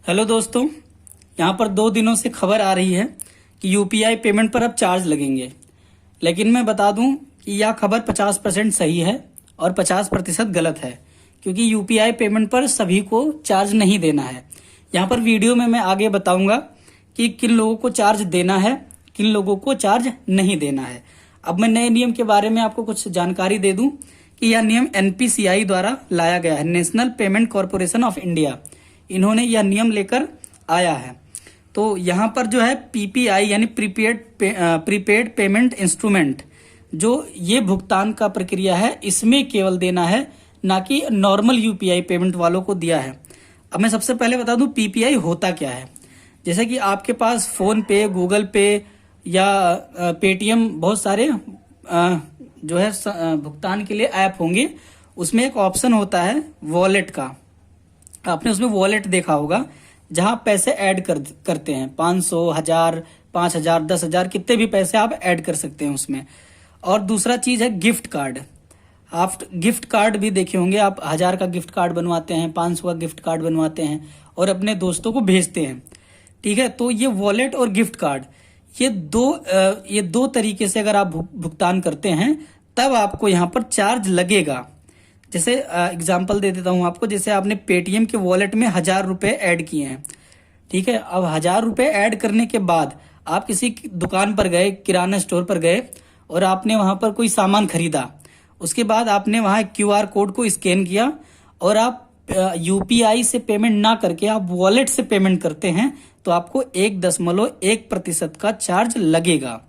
Hello दोस्तों, यहाँ पर 2 दिनों से खबर आ रही है कि यूपीआई पेमेंट पर अब चार्ज लगेंगे। लेकिन मैं बता दूं कि यह खबर 50% सही है और 50% गलत है, क्योंकि यूपीआई पेमेंट पर सभी को चार्ज नहीं देना है। यहाँ पर वीडियो में मैं आगे बताऊंगा कि किन लोगों को चार्ज देना है, किन लोगों को चार्ज नहीं देना है। अब मैं नए नियम के बारे में आपको कुछ जानकारी दे दूं कि यह नियम एनपीसीआई द्वारा लाया गया है, national payment corporation of India. इन्होंने यह नियम लेकर आया है। तो यहाँ पर जो है पीपीआई यानी प्रीपेड पेमेंट इंस्ट्रूमेंट, जो ये भुगतान का प्रक्रिया है, इसमें केवल देना है, ना कि नॉर्मल यूपीआई पेमेंट वालों को दिया है। अब मैं सबसे पहले बता दूं पीपीआई होता क्या है। जैसे कि आपके पास फोन पे, गूगल पे या पेटीएम, बहुत सारे जो है भुगतान के लिए ऐप होंगे। उसमें एक ऑप्शन होता है वॉलेट का। आपने उसमें वॉलेट देखा होगा, जहां पैसे ऐड करते हैं 500, 1000, 5000, 10,000, कितने भी पैसे आप ऐड कर सकते हैं उसमें। और दूसरा चीज है गिफ्ट कार्ड। आप गिफ्ट कार्ड भी देखे होंगे, आप 1000 का गिफ्ट कार्ड बनवाते हैं, 500 का गिफ्ट कार्ड बनवाते हैं और अपने दोस्तों को भेजते हैं। ठीक है, तो ये वॉलेट और गिफ्ट कार्ड, ये दो तरीके से अगर आप भुगतान करते हैं तब आपको यहाँ पर चार्ज लगेगा। जैसे एग्जाम्पल दे देता हूं आपको। जैसे आपने पेटीएम के वॉलेट में 1000 रुपए ऐड किए हैं, ठीक है। अब 1000 रुपए ऐड करने के बाद आप किसी दुकान पर गए, किराना स्टोर पर गए और आपने वहां पर कोई सामान खरीदा। उसके बाद आपने वहां क्यूआर कोड को स्कैन किया और आप यूपीआई से पेमेंट ना करके आप वॉलेट से पेमेंट करते हैं, तो आपको 1.1% का चार्ज लगेगा।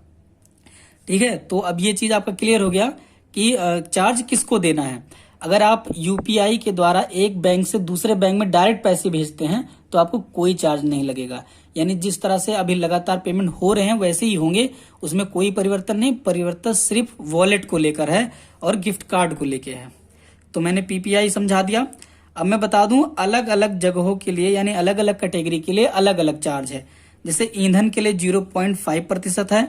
ठीक है, तो अब ये चीज आपका क्लियर हो गया कि चार्ज किसको देना है। अगर आप यूपीआई के द्वारा एक बैंक से दूसरे बैंक में डायरेक्ट पैसे भेजते हैं तो आपको कोई चार्ज नहीं लगेगा। यानी जिस तरह से अभी लगातार पेमेंट हो रहे हैं वैसे ही होंगे, उसमें कोई परिवर्तन नहीं। परिवर्तन सिर्फ वॉलेट को लेकर है और गिफ्ट कार्ड को लेकर है। तो मैंने पीपीआई समझा दिया। अब मैं बता दूं अलग अलग जगहों के लिए, यानी अलग अलग कैटेगरी के लिए अलग अलग चार्ज है। जैसे ईंधन के लिए 0.5% है,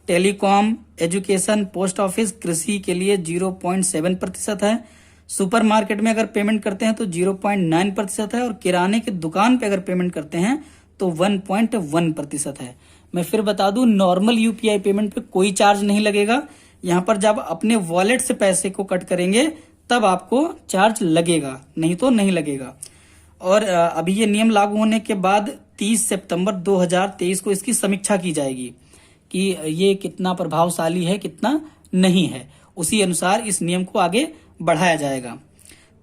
टेलीकॉम, एजुकेशन, पोस्ट ऑफिस, कृषि के लिए 0.7% है, सुपरमार्केट में अगर पेमेंट करते हैं तो 0.9% है और किराने की दुकान पे अगर पेमेंट करते हैं तो 1.1% है। मैं फिर बता दूं नॉर्मल यूपीआई पेमेंट पे कोई चार्ज नहीं लगेगा। यहाँ पर जब अपने वॉलेट से पैसे को कट करेंगे तब आपको चार्ज लगेगा, नहीं तो नहीं लगेगा। और अभी ये नियम लागू होने के बाद 30 सितंबर 2023 को इसकी समीक्षा की जाएगी कि ये कितना प्रभावशाली है, कितना नहीं है। उसी अनुसार इस नियम को आगे बढ़ाया जाएगा।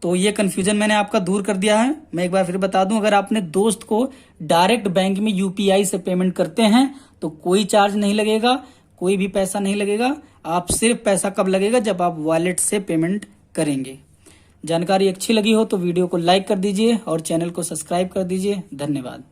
तो ये कंफ्यूजन मैंने आपका दूर कर दिया है। मैं एक बार फिर बता दूं, अगर आपने दोस्त को डायरेक्ट बैंक में यूपीआई से पेमेंट करते हैं तो कोई चार्ज नहीं लगेगा, कोई भी पैसा नहीं लगेगा। आप सिर्फ पैसा कब लगेगा, जब आप वॉलेट से पेमेंट करेंगे। जानकारी अच्छी लगी हो तो वीडियो को लाइक कर दीजिए और चैनल को सब्सक्राइब कर दीजिए। धन्यवाद।